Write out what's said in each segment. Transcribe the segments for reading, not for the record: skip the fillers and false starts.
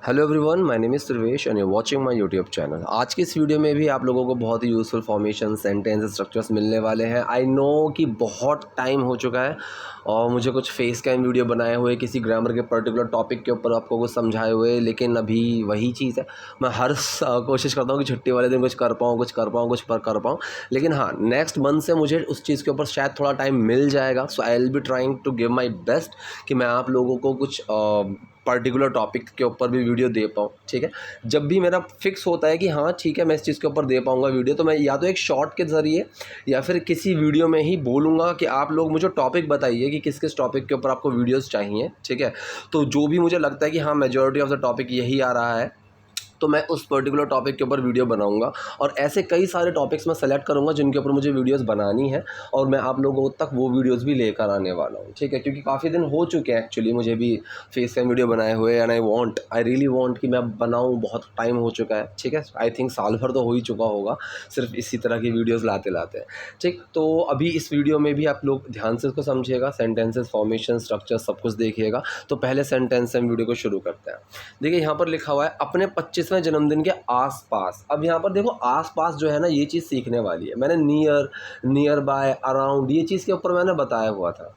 Hello everyone, my name is Sarvesh and you watching my YouTube channel. आज की इस video में भी आप लोगों को बहुत ही यूज़फुल फॉर्मेशन, सेंटेंस, स्ट्रक्चर्स मिलने वाले हैं। आई नो कि बहुत टाइम हो चुका है और मुझे कुछ फेस कैम वीडियो बनाए हुए किसी ग्रामर के पर्टिकुलर टॉपिक के ऊपर आपको कुछ समझाए हुए, लेकिन अभी वही चीज़ है। मैं हर कोशिश करता हूँ कि छुट्टी वाले दिन कुछ कर पाऊँ, लेकिन हाँ, नेक्स्ट मंथ से मुझे उस चीज़ के ऊपर शायद थोड़ा टाइम मिल जाएगा। So I will be trying to give my best कि मैं आप लोगों को कुछ पर्टिकुलर टॉपिक के ऊपर भी वीडियो दे पाऊँ। ठीक है, जब भी मेरा फिक्स होता है कि हाँ ठीक है मैं इस चीज़ के ऊपर दे पाऊँगा वीडियो, तो मैं या तो एक शॉर्ट के ज़रिए या फिर किसी वीडियो में ही बोलूँगा कि आप लोग मुझे टॉपिक बताइए कि किस किस टॉपिक के ऊपर आपको वीडियोस चाहिए। ठीक है, तो जो भी मुझे लगता है कि हाँ मेजॉरिटी ऑफ द टॉपिक यही आ रहा है, तो मैं उस पर्टिकुलर टॉपिक के ऊपर वीडियो बनाऊंगा। और ऐसे कई सारे टॉपिक्स मैं सेलेक्ट करूंगा जिनके ऊपर मुझे वीडियोस बनानी है, और मैं आप लोगों तक वो वीडियोस भी लेकर आने वाला हूं। ठीक है, क्योंकि काफ़ी दिन हो चुके हैं एक्चुअली मुझे भी फेस कैम वीडियो बनाए हुए, एंड आई रियली वांट कि मैं बनाऊं। बहुत टाइम हो चुका है। ठीक है, आई थिंक साल भर तो हो ही चुका होगा सिर्फ इसी तरह की वीडियोज़ लाते लाते। ठीक, तो अभी इस वीडियो में भी आप लोग ध्यान से इसको समझिएगा, सेंटेंसेस, फॉर्मेशन, स्ट्रक्चर सब कुछ देखिएगा। तो पहले सेंटेंस से हम वीडियो को शुरू करते हैं। देखिए यहाँ पर लिखा हुआ है अपने 25वें जन्मदिन के आसपास। अब यहाँ पर देखो आसपास जो है ना, ये चीज़ सीखने वाली है। मैंने नियर बाय, अराउंड, ये चीज़ के ऊपर मैंने बताया हुआ था।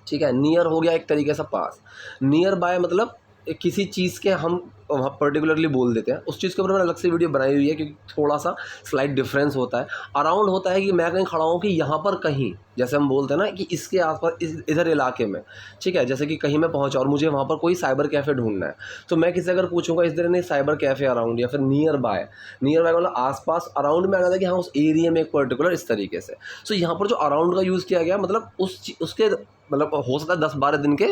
ठीक है, नियर हो गया एक तरीके से पास। नियर बाय मतलब किसी चीज़ के हम पर्टिकुलरली बोल देते हैं, उस चीज़ के ऊपर मैंने अलग से वीडियो बनाई हुई है क्योंकि थोड़ा सा स्लाइट डिफरेंस होता है। अराउंड होता है कि मैं कहीं खड़ा हूँ कि यहाँ पर कहीं, जैसे हम बोलते हैं ना कि इसके आसपास, इधर इलाके में। ठीक है, जैसे कि कहीं मैं पहुँचा और मुझे वहाँ पर कोई साइबर कैफ़े ढूंढना है, तो मैं किसी अगर पूछूंगा इस तरह नहीं साइबर कैफ़े अराउंड, या फिर नियर बाय मतलब आसपास, अराउंड में आ जाता है कि हाँ उस एरिया में एक पर्टिकुलर इस तरीके से। सो यहाँ पर जो अराउंड का यूज़ किया गया मतलब उसके मतलब हो सकता है 10-12 दिन के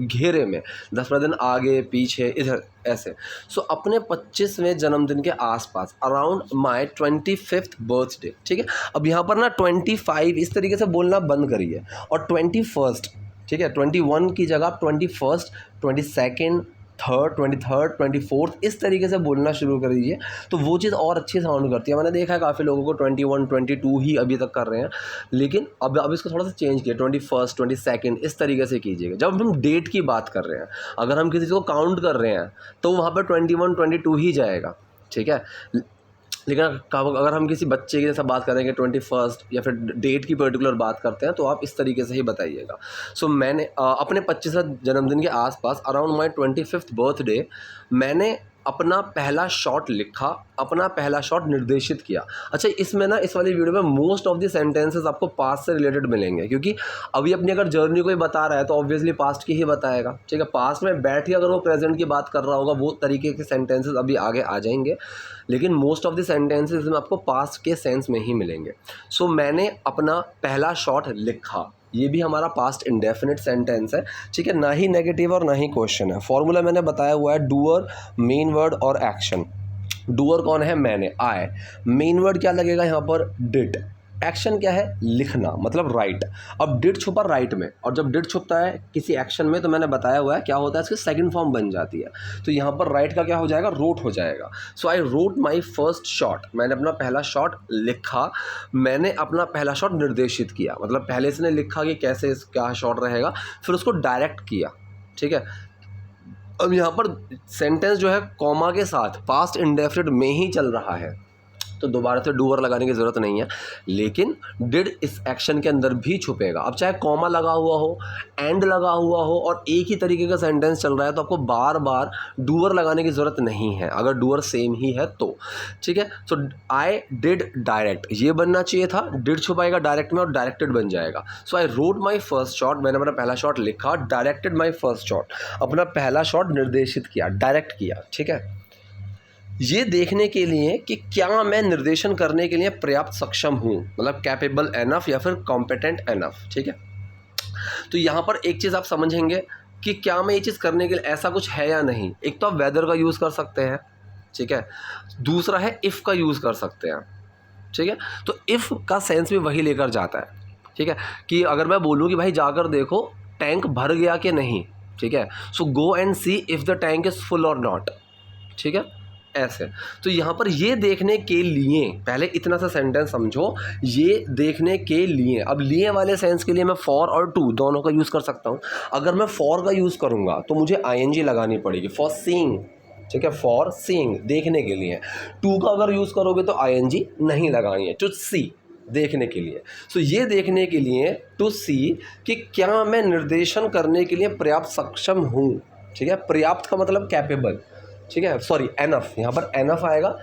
घेरे में, 10-12 दिन आगे पीछे इधर ऐसे। सो अपने 25वें जन्मदिन के आसपास, अराउंड माय 25th बर्थडे। ठीक है, अब यहाँ पर ना 25 इस तरीके से बोलना बंद करिए और 21st, ठीक है, 21 की जगह आप 21st, 22nd, 23rd, 24th इस तरीके से बोलना शुरू कर दीजिए, तो वो चीज़ और अच्छी साउंड करती है। मैंने देखा है काफ़ी लोगों को 21, 22 ही अभी तक कर रहे हैं, लेकिन अब इसको थोड़ा सा चेंज किया, 21st, 22nd इस तरीके से कीजिएगा। जब हम डेट की बात कर रहे हैं, अगर हम किसी को काउंट कर रहे हैं तो वहाँ पर 21, 22 ही जाएगा। ठीक है, लेकिन अगर हम किसी बच्चे की जैसा बात करेंगे 21st या फिर डेट की पर्टिकुलर बात करते हैं, तो आप इस तरीके से ही बताइएगा। सो मैंने अपने 25वें जन्मदिन के आसपास, अराउंड माई 25th बर्थडे, मैंने अपना पहला शॉट लिखा, अपना पहला शॉट निर्देशित किया। अच्छा, इसमें ना इस वाली वीडियो में मोस्ट ऑफ द सेंटेंसेस आपको पास्ट से रिलेटेड मिलेंगे, क्योंकि अभी अपनी अगर जर्नी कोई बता रहा है तो ऑब्वियसली पास्ट की ही बताएगा। ठीक है, पास्ट में बैठ के अगर वो प्रेजेंट की बात कर रहा होगा, वो तरीके के सेंटेंसेस अभी आगे आ जाएंगे, लेकिन मोस्ट ऑफ द सेंटेंसेस में आपको पास्ट के सेंस में ही मिलेंगे। सो मैंने अपना पहला शॉट लिखा, ये भी हमारा पास्ट इंडेफिनिट सेंटेंस है। ठीक है, ना ही नेगेटिव और ना ही क्वेश्चन है। फॉर्मूला मैंने बताया हुआ है, डूअर, मेन वर्ड और एक्शन। डूअर कौन है? मैंने, आई। मेन वर्ड क्या लगेगा यहाँ पर? डिड। एक्शन क्या है? लिखना, मतलब राइट। अब डिड छुपा राइट में, और जब डिड छुपता है किसी एक्शन में तो मैंने बताया हुआ है क्या होता है, इसकी सेकंड फॉर्म बन जाती है। तो यहाँ पर राइट का क्या हो जाएगा? रोट हो जाएगा। So I wrote my first shot, मैंने अपना पहला शॉट लिखा। मैंने अपना पहला शॉट निर्देशित किया, मतलब पहले इसने लिखा कि कैसे क्या शॉट रहेगा, फिर उसको डायरेक्ट किया। ठीक है, अब यहाँ पर सेंटेंस जो है कॉमा के साथ पास्ट इंडेफिनिट में ही चल रहा है, तो दोबारा से डूअर लगाने की ज़रूरत नहीं है, लेकिन डिड इस एक्शन के अंदर भी छुपेगा। अब चाहे कॉमा लगा हुआ हो, एंड लगा हुआ हो, और एक ही तरीके का सेंटेंस चल रहा है, तो आपको बार बार डूअर लगाने की ज़रूरत नहीं है अगर डूअर सेम ही है तो। ठीक है, सो आई डिड डायरेक्ट, ये बनना चाहिए था, डिड छुपाएगा डायरेक्ट में और डायरेक्टेड बन जाएगा। So I wrote my first shot, मैंने अपना पहला शॉट लिखा, डायरेक्टेड माई फर्स्ट शॉट, अपना पहला शॉट निर्देशित किया, डायरेक्ट किया। ठीक है, ये देखने के लिए कि क्या मैं निर्देशन करने के लिए पर्याप्त सक्षम हूँ, मतलब कैपेबल एनफ या फिर कॉम्पिटेंट एनफ। ठीक है, तो यहाँ पर एक चीज़ आप समझेंगे कि क्या मैं ये चीज़ करने के लिए ऐसा कुछ है या नहीं। एक तो आप वेदर का यूज़ कर सकते हैं, ठीक है, दूसरा है इफ़ का यूज़ कर सकते हैं। ठीक है, तो इफ़ का सेंस भी वही लेकर जाता है। ठीक है, कि अगर मैं बोलूँ कि भाई जाकर देखो टैंक भर गया कि नहीं, ठीक है, so go and see if the tank is full और नॉट। ठीक है, ऐसे। तो यहाँ पर ये देखने के लिए, पहले इतना सा सेंटेंस समझो, ये देखने के लिए। अब लिए वाले सेंस के लिए मैं फॉर और टू दोनों का यूज़ कर सकता हूँ। अगर मैं फॉर का यूज़ करूँगा तो मुझे आईएनजी लगानी पड़ेगी, फॉर सीइंग। ठीक है, फॉर सीइंग देखने के लिए। टू का अगर यूज़ करोगे तो आईएनजी नहीं लगानी है, टू सी देखने के लिए। सो ये देखने के लिए टू सी कि क्या मैं निर्देशन करने के लिए पर्याप्त सक्षम हूँ। ठीक है, पर्याप्त का मतलब कैपेबल, ठीक है, सॉरी एनफ, यहाँ पर एनफ आएगा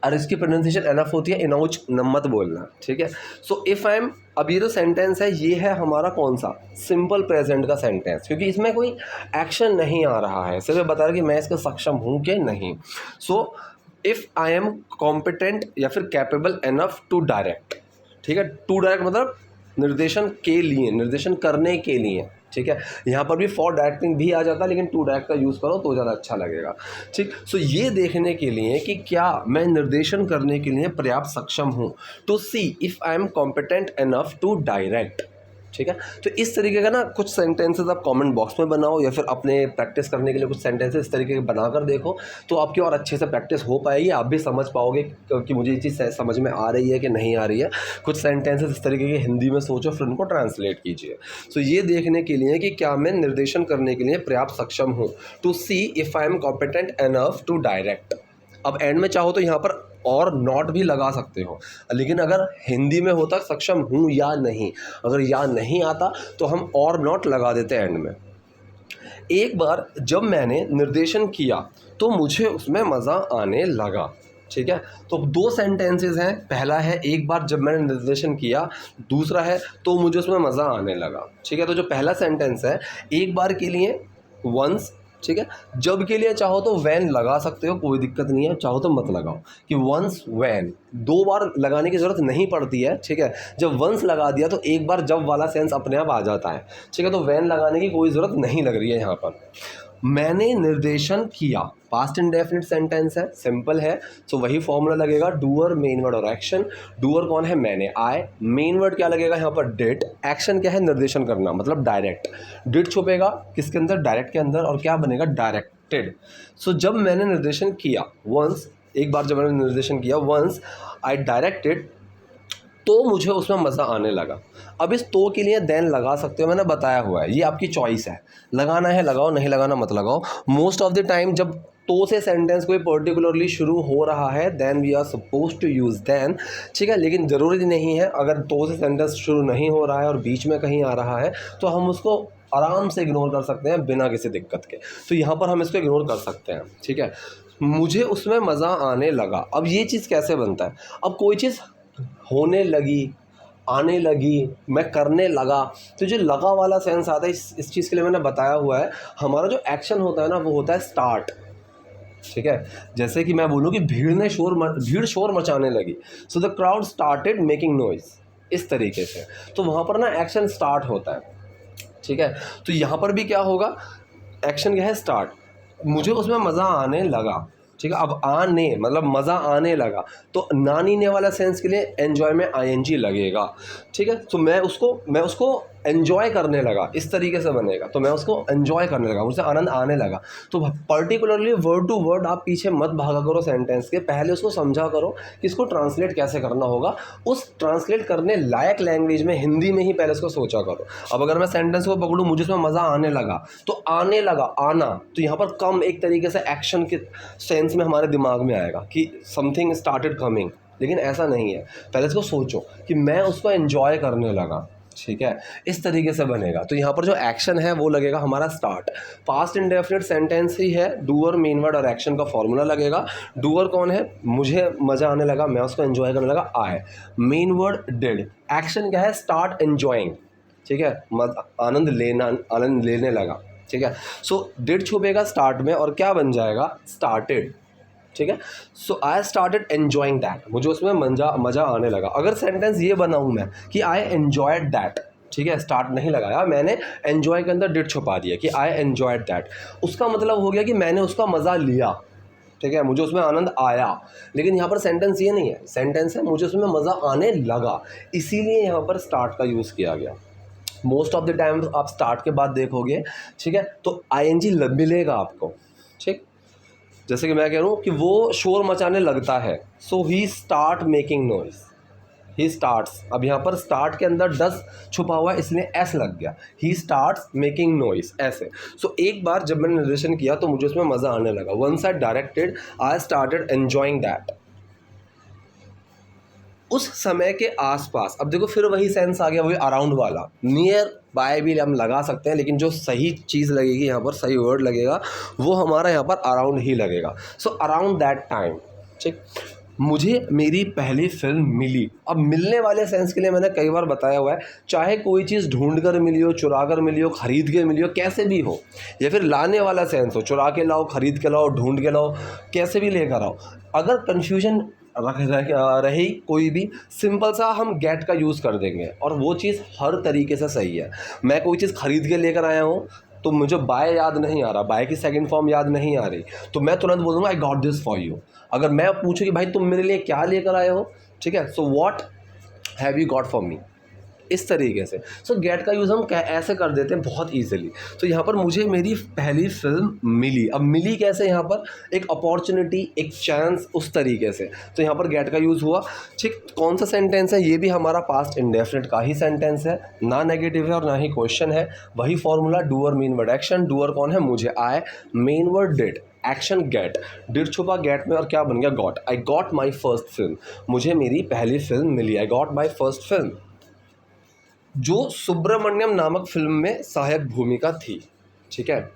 और इसकी प्रोनाउंसिएशन एनफ होती है, इनाउच मत बोलना। ठीक है, सो इफ़ आई एम, अब ये जो सेंटेंस है ये है हमारा कौन सा, सिंपल प्रेजेंट का सेंटेंस, क्योंकि इसमें कोई एक्शन नहीं आ रहा है, सिर्फ बता रहा है कि मैं इसका सक्षम हूँ कि नहीं। So if I am competent या फिर कैपेबल एनफ टू डायरेक्ट। ठीक है, टू डायरेक्ट मतलब निर्देशन के लिए, निर्देशन करने के लिए। ठीक है, यहाँ पर भी फॉर डायरेक्टिंग भी आ जाता है, लेकिन टू डायरेक्ट का यूज़ करो तो ज़्यादा अच्छा लगेगा। ठीक, सो ये देखने के लिए कि क्या मैं निर्देशन करने के लिए पर्याप्त सक्षम हूँ, to see if I am competent enough to direct. ठीक है, तो इस तरीके का ना कुछ सेंटेंसेस आप कमेंट बॉक्स में बनाओ या फिर अपने प्रैक्टिस करने के लिए कुछ सेंटेंसेस इस तरीके के बनाकर देखो, तो आपकी और अच्छे से प्रैक्टिस हो पाएगी। आप भी समझ पाओगे कि मुझे ये चीज़ समझ में आ रही है कि नहीं आ रही है। कुछ सेंटेंसेस इस तरीके के हिंदी में सोचो फिर उनको ट्रांसलेट कीजिए। सो ये देखने के लिए कि क्या मैं निर्देशन करने के लिए पर्याप्त सक्षम हूँ, to see if I am competent enough to direct. अब एंड में चाहो तो यहाँ पर और नॉट भी लगा सकते हो, लेकिन अगर हिंदी में होता सक्षम हूँ या नहीं, अगर या नहीं आता तो हम और नॉट लगा देते एंड में। एक बार जब मैंने निर्देशन किया तो मुझे उसमें मज़ा आने लगा। ठीक है, तो दो सेंटेंसेस हैं, पहला है एक बार जब मैंने निर्देशन किया, दूसरा है तो मुझे उसमें मज़ा आने लगा। ठीक है, तो जो पहला सेंटेंस है एक बार के लिए वंस, ठीक है, जब के लिए चाहो तो वैन लगा सकते हो, कोई दिक्कत नहीं है, चाहो तो मत लगाओ कि वंस वैन, दो बार लगाने की ज़रूरत नहीं पड़ती है। ठीक है, जब वंस लगा दिया तो एक बार जब वाला सेंस अपने आप आ जाता है। ठीक है, तो वैन लगाने की कोई ज़रूरत नहीं लग रही है यहाँ पर। मैंने निर्देशन किया, पास्ट इंडेफिनिट सेंटेंस है, सिंपल है, तो वही फॉर्मूला लगेगा, डूअर मेन वर्ड और एक्शन। डूअर कौन है, मैंने, आई, मेन वर्ड क्या लगेगा यहाँ पर, डिड, एक्शन क्या है, निर्देशन करना मतलब डायरेक्ट। डिड छुपेगा किसके अंदर, डायरेक्ट के अंदर, और क्या बनेगा, डायरेक्टेड। सो जब मैंने निर्देशन किया वंस, एक बार जब मैंने निर्देशन किया वंस आई डायरेक्टेड, तो मुझे उसमें मज़ा आने लगा। अब इस तो के लिए देन लगा सकते हो, मैंने बताया हुआ है, ये आपकी चॉइस है, लगाना है लगाओ, नहीं लगाना मत लगाओ। मोस्ट ऑफ द टाइम जब तो से सेंटेंस कोई पर्टिकुलरली शुरू हो रहा है then we are suppose to use then. ठीक है, लेकिन ज़रूरी नहीं है, अगर तो से सेंटेंस शुरू नहीं हो रहा है और बीच में कहीं आ रहा है तो हम उसको आराम से इग्नोर कर सकते हैं बिना किसी दिक्कत के। तो यहाँ पर हम इसको इग्नोर कर सकते हैं। ठीक है, मुझे उसमें मज़ा आने लगा। अब ये चीज़ कैसे बनता है, अब कोई चीज़ होने लगी, आने लगी, मैं करने लगा, तो जो लगा वाला सेंस आता है इस चीज़ के लिए मैंने बताया हुआ है, हमारा जो एक्शन होता है ना वो होता है स्टार्ट। ठीक है, जैसे कि मैं बोलूँ कि भीड़ शोर मचाने लगी, so the crowd started making noise, इस तरीके से, तो वहाँ पर ना एक्शन स्टार्ट होता है। ठीक है, तो यहाँ पर भी क्या होगा, एक्शन क्या है, स्टार्ट, मुझे उसमें मज़ा आने लगा। ठीक है, अब आने मतलब मज़ा आने लगा, तो नानीने वाला सेंस के लिए एन्जॉय में आईएनजी लगेगा। ठीक है, तो मैं उसको एन्जॉय करने लगा, इस तरीके से बनेगा, तो मैं उसको एन्जॉय करने लगा, मुझे आनंद आने लगा। तो पर्टिकुलरली वर्ड टू वर्ड आप पीछे मत भागा करो सेंटेंस के, पहले उसको समझा करो कि इसको ट्रांसलेट कैसे करना होगा, उस ट्रांसलेट करने लायक लैंग्वेज में हिंदी में ही पहले इसको सोचा करो। अब अगर मैं सेंटेंस को पकड़ूँ, मुझे उसमें मज़ा आने लगा, तो आने लगा, आना, तो यहाँ पर कम एक तरीके से एक्शन के सेंस में हमारे दिमाग में आएगा कि समथिंग स्टार्टेड कमिंग, लेकिन ऐसा नहीं है, पहले इसको सोचो कि मैं उसको एन्जॉय करने लगा। ठीक है, इस तरीके से बनेगा। तो यहाँ पर जो एक्शन है वो लगेगा हमारा स्टार्ट। पास्ट इंडेफिनिट सेंटेंस ही है, डूअर मेन वर्ड और एक्शन का फॉर्मूला लगेगा। डूअर कौन है, मुझे मज़ा आने लगा, मैं उसको एंजॉय करने लगा, आई, मेन वर्ड डिड, एक्शन क्या है, स्टार्ट एंजॉइंग। ठीक है, आनंद लेने लगा। ठीक है, सो डिड छुपेगा स्टार्ट में और क्या बन जाएगा, स्टार्टेड। ठीक है, so I started enjoying that, मुझे उसमें मज़ा आने लगा। अगर सेंटेंस ये बनाऊँ मैं कि आई एन्जॉयड दैट, ठीक है, स्टार्ट नहीं लगाया, मैंने एन्जॉय के अंदर डिड छुपा दिया कि आई एन्जॉयड दैट, उसका मतलब हो गया कि मैंने उसका मज़ा लिया। ठीक है, मुझे उसमें आनंद आया, लेकिन यहाँ पर सेंटेंस ये नहीं है, सेंटेंस है मुझे उसमें मज़ा आने लगा, इसीलिए यहाँ पर स्टार्ट का यूज़ किया गया। मोस्ट ऑफ द टाइम आप स्टार्ट के बाद देखोगे, ठीक है, तो आईएनजी मिलेगा आपको। ठीक, जैसे कि मैं कह रहा हूँ कि वो शोर मचाने लगता है, so he start making noise. He starts, अब यहाँ पर स्टार्ट के अंदर डस छुपा हुआ है इसलिए एस लग गया, ही स्टार्ट्स मेकिंग नॉइस ऐसे। सो एक बार जब मैंने नरेशन किया तो मुझे उसमें मज़ा आने लगा। Once I directed I started enjoying that. उस समय के आसपास, अब देखो फिर वही सेंस आ गया, वही अराउंड वाला, नियर बाय भी हम लगा सकते हैं, लेकिन जो सही चीज़ लगेगी यहाँ पर, सही वर्ड लगेगा, वो हमारा यहाँ पर अराउंड ही लगेगा। सो अराउंड दैट टाइम, ठीक, मुझे मेरी पहली फिल्म मिली। अब मिलने वाले सेंस के लिए मैंने कई बार बताया हुआ है, चाहे कोई चीज़ ढूंढ कर मिली हो, चुरा कर मिली हो, खरीद के मिली हो, कैसे भी हो, या फिर लाने वाला सेंस हो, चुरा के लाओ, खरीद के लाओ, ढूंढ के लाओ, कैसे भी लेकर आओ। अगर कन्फ्यूजन रही कोई भी, सिंपल सा हम गेट का यूज़ कर देंगे और वो चीज़ हर तरीके से सही है। मैं कोई चीज़ खरीद के लेकर आया हूँ तो मुझे बाय याद नहीं आ रहा, बाय की सेकंड फॉर्म याद नहीं आ रही, तो मैं तुरंत बोलूँगा I got this for you. अगर मैं पूछूँ कि भाई तुम मेरे लिए क्या लेकर आए हो, ठीक है, so what have you got for me, इस तरीके से। सो गेट का यूज़ हम ऐसे कर देते हैं बहुत ईजिली। तो यहाँ पर मुझे मेरी पहली फिल्म मिली। अब मिली कैसे, यहाँ पर एक अपॉर्चुनिटी, एक चांस, उस तरीके से। तो यहाँ पर गेट का यूज़ हुआ। ठीक, कौन सा सेंटेंस है, ये भी हमारा पास्ट इंडेफिनिट का ही सेंटेंस है, ना नेगेटिव है और ना ही क्वेश्चन है। वही formula, doer main word action. Doer कौन है, मुझे, I, main word did, action get, did छुपा गेट में और क्या बन गया, got. I got my first film, मुझे मेरी पहली फिल्म मिली, I got my first film, जो सुब्रमण्यम नामक फिल्म में सहायक भूमिका थी। ठीक है,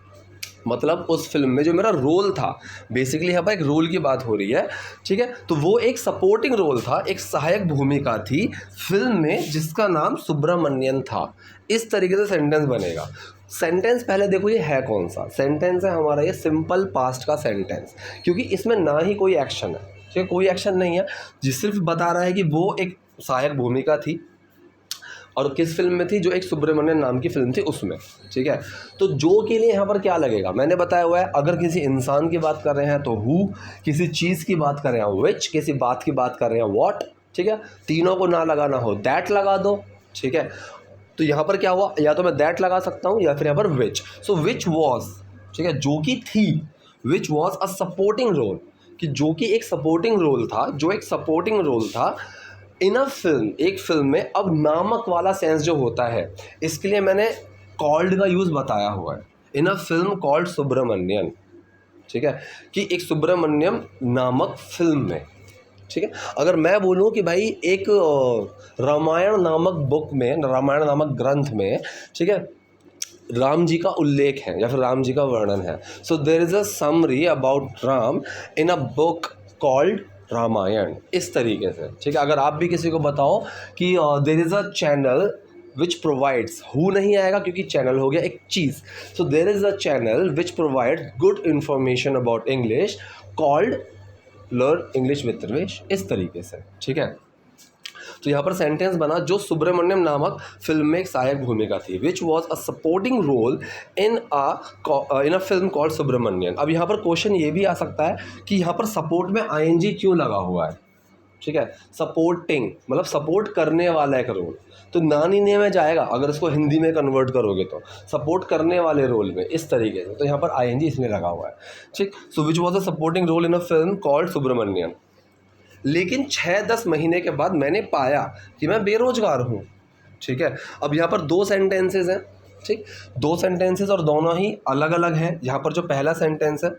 मतलब उस फिल्म में जो मेरा रोल था, बेसिकली यहाँ पर एक रोल की बात हो रही है, ठीक है, तो वो एक सपोर्टिंग रोल था, एक सहायक भूमिका थी फिल्म में जिसका नाम सुब्रमण्यम था। इस तरीके से सेंटेंस बनेगा। सेंटेंस पहले देखो ये है कौन सा सेंटेंस है हमारा, ये सिंपल पास्ट का सेंटेंस, क्योंकि इसमें ना ही कोई एक्शन है, ठीक है, कोई एक्शन नहीं है, जिस सिर्फ बता रहा है कि वो एक सहायक भूमिका थी और किस फिल्म में थी, जो एक सुब्रमण्यम नाम की फिल्म थी उसमें। ठीक है, तो जो के लिए यहाँ पर क्या लगेगा, मैंने बताया हुआ है, अगर किसी इंसान की बात कर रहे हैं तो हु, किसी चीज़ की बात कर रहे हैं विच, किसी बात की बात कर रहे हैं व्हाट। ठीक है, तीनों को ना लगाना हो दैट लगा दो। ठीक है, तो यहाँ पर क्या हुआ, या तो मैं दैट लगा सकता हूँ या फिर यहाँ पर विच। सो विच वॉज, ठीक है, जो कि थी, which was a supporting role, कि जो कि एक सपोर्टिंग रोल था, जो एक सपोर्टिंग रोल था इन अ फिल्म, एक फिल्म में। अब नामक वाला सेंस जो होता है, इसके लिए मैंने कॉल्ड का यूज़ बताया हुआ है, इन अ फिल्म कॉल्ड सुब्रमण्यम। ठीक है, कि एक सुब्रमण्यम नामक फिल्म में। ठीक है, अगर मैं बोलूँ कि भाई एक रामायण नामक बुक में, रामायण नामक ग्रंथ में, ठीक है, राम जी का उल्लेख है या फिर राम जी का वर्णन है, so there is a summary about Ram in a book called Ramayana, इस तरीके से। ठीक है, अगर आप भी किसी को बताओ कि there is a channel which provides, हु नहीं आएगा क्योंकि चैनल हो गया एक चीज़, so there is a channel which provide good information about English called learn English with Ramesh, इस तरीके से। ठीक है, तो यहाँ पर सेंटेंस बना, जो सुब्रमण्यम नामक फिल्म में एक सहायक भूमिका थी, which was a supporting role in a film called Subramaniam. अब यहाँ पर क्वेश्चन ये भी आ सकता है कि यहाँ पर सपोर्ट में आईएनजी क्यों लगा हुआ है। ठीक है, सपोर्टिंग मतलब सपोर्ट करने वाला एक रोल, तो नानी ने में जाएगा अगर इसको हिंदी में कन्वर्ट करोगे तो, सपोर्ट करने वाले रोल में, इस तरीके से। तो यहाँ पर आईएनजी इसमें लगा हुआ है। ठीक, so which was a supporting role in a film called Subramaniam. लेकिन 6-10 महीने के बाद मैंने पाया कि मैं बेरोजगार हूँ। ठीक है, अब यहाँ पर दो सेंटेंसेस हैं। ठीक, दो सेंटेंसेस और दोनों ही अलग अलग हैं। यहाँ पर जो पहला सेंटेंस है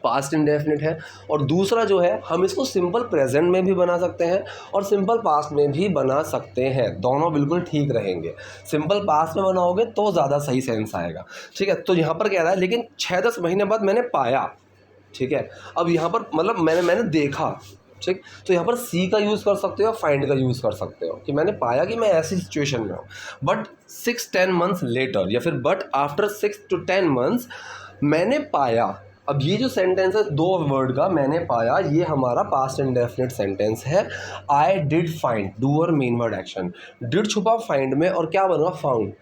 पास्ट इंडेफिनिट है, और दूसरा जो है हम इसको सिंपल प्रेजेंट में भी बना सकते हैं और सिंपल पास्ट में भी बना सकते हैं, दोनों बिल्कुल ठीक रहेंगे। सिंपल पास्ट में बनाओगे तो ज़्यादा सही सेंस आएगा। ठीक है, तो यहाँ पर कह रहा है लेकिन 6-10 महीने बाद मैंने पाया। ठीक है, अब यहाँ पर मतलब मैंने देखा। ठीक, तो यहाँ पर सी का यूज़ कर सकते हो, फाइंड का यूज़ कर सकते हो कि मैंने पाया कि मैं ऐसी सिचुएशन में हूँ। बट 6-10 मंथ्स लेटर, या फिर बट आफ्टर 6 to 10 मंथ्स मैंने पाया। अब ये जो सेंटेंस है दो वर्ड का, मैंने पाया, ये हमारा पास्ट इंडेफिनिट सेंटेंस है। I did find, doer main word action, did छुपा फाइंड में और क्या बना, found.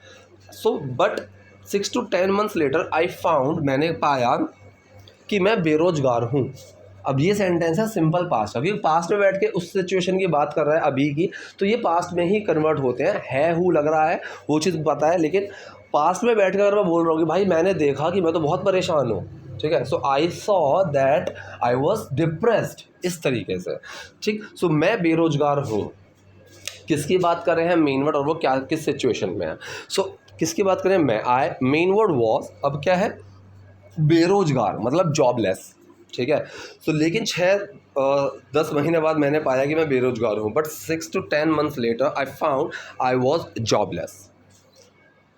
So but 6 to 10 months later I found, मैंने पाया कि मैं बेरोजगार हूँ। अब ये सेंटेंस है सिंपल पास्ट, अभी पास्ट में बैठ के उस सिचुएशन की बात कर रहा है अभी की, तो ये पास्ट में ही कन्वर्ट होते हैं। है हु लग रहा है वो चीज़ पता है, लेकिन पास्ट में बैठ कर अगर मैं बोल रहा हूँ कि भाई मैंने देखा कि मैं तो बहुत परेशान हूँ। ठीक है, so I saw that I was depressed, इस तरीके से। ठीक, सो मैं बेरोजगार हूँ। किसकी बात कर रहे हैं, मेन वर्ड, और वो क्या किस सिचुएशन में है। सो किसकी बात करें, मैं, आई, मेन वर्ड वॉज, अब क्या है, बेरोजगार मतलब जॉबलेस, ठीक है। सो लेकिन 10 महीने बाद मैंने पाया कि मैं बेरोजगार हूँ, but 6 to 10 months later I found I was jobless.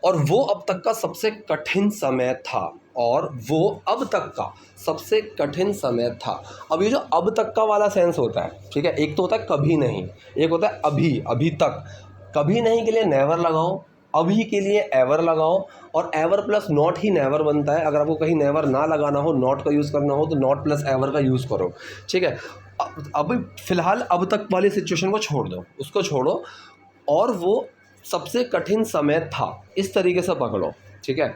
और वो अब तक का सबसे कठिन समय था, और वो अब तक का सबसे कठिन समय था। अब ये जो अब तक का वाला सेंस होता है, ठीक है, एक तो होता है कभी नहीं, एक होता है अभी, अभी तक। कभी नहीं के लिए नेवर लगाओ, अभी के लिए एवर लगाओ, और ever plus not he never बनता है। अगर आपको कहीं नेवर ना लगाना हो, नॉट का यूज़ करना हो, तो नॉट प्लस एवर का यूज़ करो, ठीक है। अब फिलहाल अब तक वाली सिचुएशन को छोड़ दो, उसको छोड़ो, और वो सबसे कठिन समय था, इस तरीके से पकड़ो, ठीक है।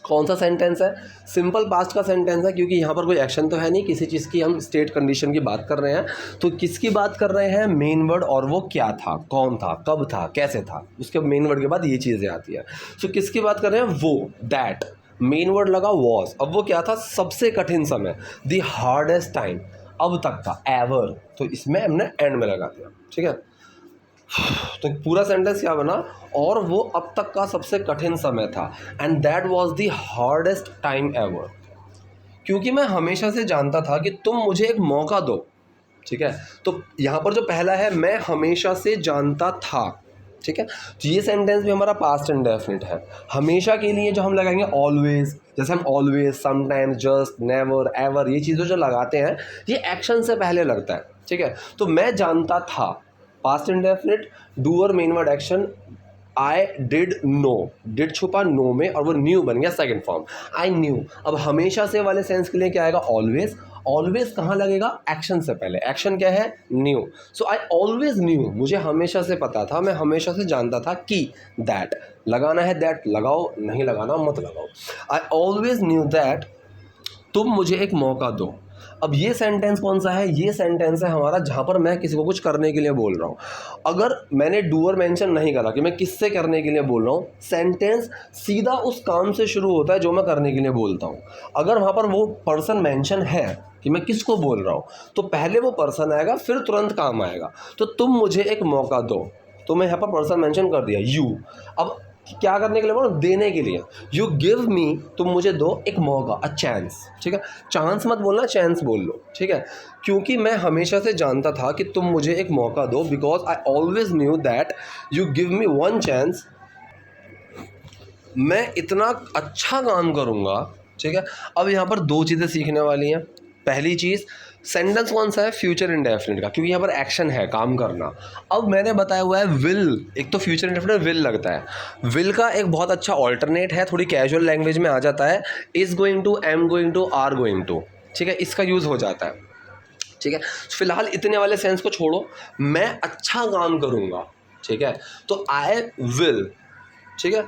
कौन सा सेंटेंस है, सिंपल पास्ट का सेंटेंस है, क्योंकि यहाँ पर कोई एक्शन तो है नहीं, किसी चीज़ की हम स्टेट कंडीशन की बात कर रहे हैं। तो किसकी बात कर रहे हैं, मेन वर्ड, और वो क्या था, कौन था, कब था, कैसे था, उसके मेन वर्ड के बाद ये चीज़ें आती है। सो किसकी बात कर रहे हैं, वो, दैट, मेन वर्ड लगा वॉज, अब वो क्या था, सबसे कठिन समय, द हार्डेस्ट टाइम, अब तक का, एवर, तो इसमें हमने एंड में लगा दिया, ठीक है। तो पूरा सेंटेंस क्या बना, और वो अब तक का सबसे कठिन समय था, and that was the hardest time ever, क्योंकि मैं हमेशा से जानता था कि तुम मुझे एक मौका दो, ठीक है। तो यहाँ पर जो पहला है, मैं हमेशा से जानता था, ठीक है। तो ये सेंटेंस भी हमारा पास्ट इंडेफिनिट है। हमेशा के लिए जो हम लगाएंगे ऑलवेज, जैसे हम always, sometimes, just, never, ever, ये चीज़ें जो लगाते हैं, ये एक्शन से पहले लगता है, ठीक है। तो मैं जानता था, past indefinite, doer, main word, action, I did no, did छुपा नो में, और वो न्यू बन गया सेकंड फॉर्म, आई न्यू। अब हमेशा से वाले सेंस के लिए क्या आएगा, ऑलवेज। ऑलवेज कहाँ लगेगा, एक्शन से पहले, एक्शन क्या है, new. So I always new, मुझे हमेशा से पता था, मैं हमेशा से जानता था कि, दैट, लगाना है दैट लगाओ, नहीं लगाना मत लगाओ। आई ऑलवेज न्यू दैट, तुम मुझे एक मौका दो। अब ये सेंटेंस कौन सा है, ये सेंटेंस है हमारा जहाँ पर मैं किसी को कुछ करने के लिए बोल रहा हूँ। अगर मैंने डूअर मेंशन नहीं करा कि मैं किससे करने के लिए बोल रहा हूँ, सेंटेंस सीधा उस काम से शुरू होता है जो मैं करने के लिए बोलता हूँ। अगर वहाँ पर वो पर्सन मेंशन है कि मैं किसको बोल रहा हूँ, तो पहले वो पर्सन आएगा, फिर तुरंत काम आएगा। तो तुम मुझे एक मौका दो, तो मैं यहाँ पर पर्सन मेंशन कर दिया, यू। अब क्या करने के लिए बोलो, देने के लिए, यू गिव मी, तुम मुझे दो एक मौका, अ चांस, ठीक है। चांस मत बोलना, चांस बोल लो, ठीक है। क्योंकि मैं हमेशा से जानता था कि तुम मुझे एक मौका दो, because I always knew that you give me one chance, मैं इतना अच्छा काम करूँगा, ठीक है। अब यहाँ पर दो चीज़ें सीखने वाली हैं। पहली चीज़, सेंटेंस कौन सा है, फ्यूचर इंडेफिनिट का, क्योंकि यहाँ पर एक्शन है, काम करना। अब मैंने बताया हुआ है विल, एक तो फ्यूचर इंडेफिनिट विल लगता है। विल का एक बहुत अच्छा ऑल्टरनेट है, थोड़ी कैजुअल लैंग्वेज में आ जाता है, is going to, am going to, are going to, ठीक है, इसका यूज़ हो जाता है, ठीक है। फिलहाल इतने वाले सेंस को छोड़ो, मैं अच्छा काम करूँगा, ठीक है। तो आई विल, ठीक है,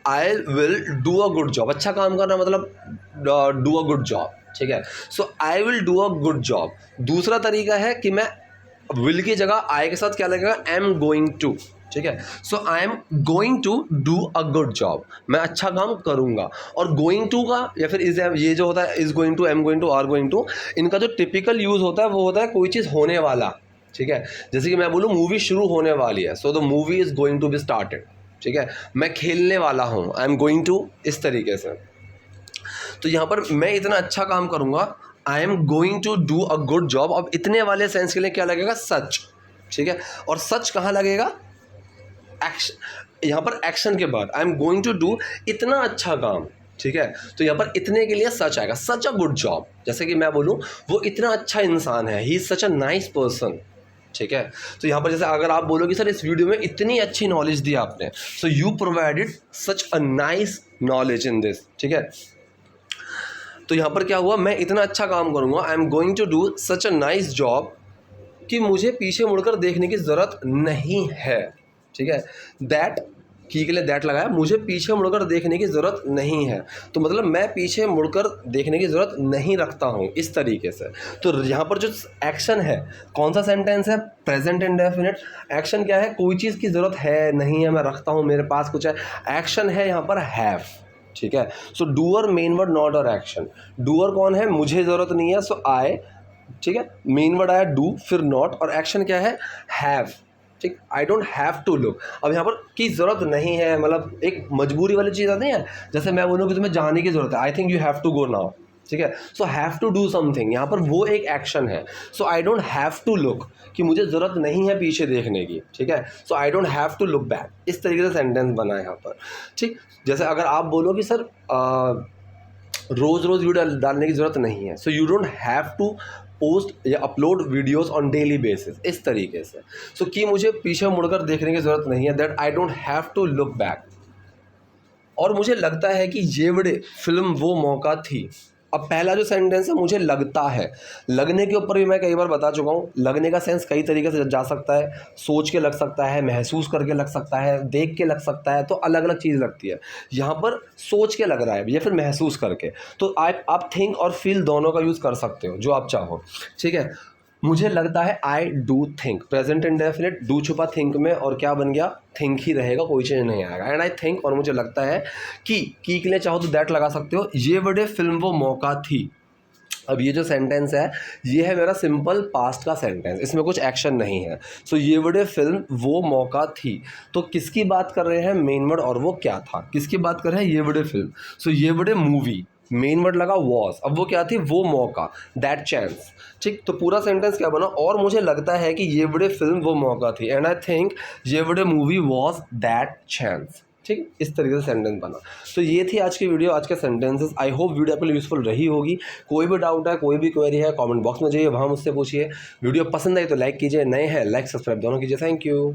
आई will do a good job, अच्छा काम करना मतलब डू अ गुड जॉब, ठीक है। So I will do a good job. दूसरा तरीका है कि मैं विल की जगह आई के साथ क्या लगेगा, एम गोइंग टू, ठीक है। So I am going to do a good job, मैं अच्छा काम करूँगा। और गोइंग टू का या फिर इज, ये जो होता है is going to, am going to, are going to, इनका जो टिपिकल यूज़ होता है वो होता है कोई चीज़ होने वाला, ठीक है। जैसे कि मैं बोलूँ मूवी शुरू होने वाली है, so the movie is going to be started, ठीक है। मैं खेलने वाला हूँ, आई एम गोइंग टू, इस तरीके से। तो यहाँ पर मैं इतना अच्छा काम करूँगा, I am going to do a good job. अब इतने वाले सेंस के लिए क्या लगेगा, सच, ठीक है। और सच कहाँ लगेगा, एक्शन, यहाँ पर एक्शन के बाद I am going to do इतना अच्छा काम, ठीक है। तो यहाँ पर इतने के लिए सच आएगा, सच अ गुड जॉब। जैसे कि मैं बोलूँ वो इतना अच्छा इंसान है, he is such a nice person, ठीक है। तो यहाँ पर जैसे अगर आप बोलोगे सर इस वीडियो में इतनी अच्छी नॉलेज दी आपने, so you provided such a nice knowledge in this, ठीक है। तो यहाँ पर क्या हुआ, मैं इतना अच्छा काम करूँगा, I am going to do such a nice job, कि मुझे पीछे मुड़कर देखने की ज़रूरत नहीं है, ठीक है। दैट की के लिए दैट लगाया, मुझे पीछे मुड़कर देखने की ज़रूरत नहीं है, तो मतलब मैं पीछे मुड़कर देखने की ज़रूरत नहीं रखता हूँ, इस तरीके से। तो यहाँ पर जो एक्शन है, कौन सा सेंटेंस है, प्रेजेंट इंडेफिनिट। एक्शन क्या है, कोई चीज़ की ज़रूरत है नहीं है, मैं रखता हूँ, मेरे पास कुछ है। एक्शन है यहाँ पर हैव, ठीक है। सो डूअर, मेन वर्ड, नॉट और एक्शन। डूअर कौन है, मुझे ज़रूरत नहीं है, सो आई, ठीक है। मेन वर्ड आया डू, फिर नॉट, और एक्शन क्या है, हैव, ठीक, I don't have to look. अब यहाँ पर की ज़रूरत नहीं है, मतलब एक मजबूरी वाली चीज़ आती है। जैसे मैं बोलूँ कि तुम्हें जाने की ज़रूरत है, I think you have to go now, ठीक है। So have to do something, यहाँ पर वो एक एक्शन है। So I don't have to look, कि मुझे ज़रूरत नहीं है पीछे देखने की, ठीक है। So I don't have to look back, इस तरीके से सेंटेंस बना है यहाँ पर, ठीक। जैसे अगर आप बोलो कि सर रोज़ रोज़ वीडियो डालने की ज़रूरत नहीं है, so you don't have to post या upload videos on daily basis, इस तरीके से। सो कि मुझे पीछे मुड़कर देखने की ज़रूरत नहीं है, that I don't have to look back. और मुझे लगता है कि ये बड़े फिल्म वो मौका थी। अब पहला जो सेंटेंस है, मुझे लगता है, लगने के ऊपर भी मैं कई बार बता चुका हूँ। लगने का सेंस कई तरीके से जा सकता है, सोच के लग सकता है, महसूस करके लग सकता है, देख के लग सकता है, तो अलग अलग चीज़ लगती है। यहाँ पर सोच के लग रहा है या फिर महसूस करके, तो आप थिंक और फील दोनों का यूज़ कर सकते हो, जो आप चाहो, ठीक है। मुझे लगता है I do think, present indefinite, do छुपा थिंक में, और क्या बन गया, थिंक ही रहेगा, कोई चेंज नहीं आएगा। एंड आई थिंक, और मुझे लगता है कि के लिए चाहो तो दैट लगा सकते हो। ये बड़े फिल्म वो मौका थी। अब ये जो सेंटेंस है, ये है मेरा सिंपल पास्ट का सेंटेंस, इसमें कुछ एक्शन नहीं है। सो ये बड़े फिल्म वो मौका थी, तो किसकी बात कर रहे हैं, मेन वर्ड, और वो क्या था, किसकी बात कर रहे हैं, ये बड़े फिल्म। सो ये बड़े मूवी, मेन वर्ड लगा वॉज, अब वो क्या थी, वो मौका, दैट चांस, ठीक। तो पूरा सेंटेंस क्या बना, और मुझे लगता है कि ये बड़े फिल्म वो मौका थी, एंड आई थिंक ये बड़े मूवी वॉज दैट चांस, ठीक। इस तरीके से सेंटेंस बना। तो ये थी आज की वीडियो, आज के सेंटेंसेस। आई होप वीडियो आपके लिए यूजफुल रही होगी। कोई भी डाउट है, कोई भी क्वेरी है, कमेंट बॉक्स में जाइए, वहाँ मुझसे पूछिए। वीडियो पसंद आई तो लाइक कीजिए, नए हैं लाइक सब्सक्राइब दोनों कीजिए। Thank you.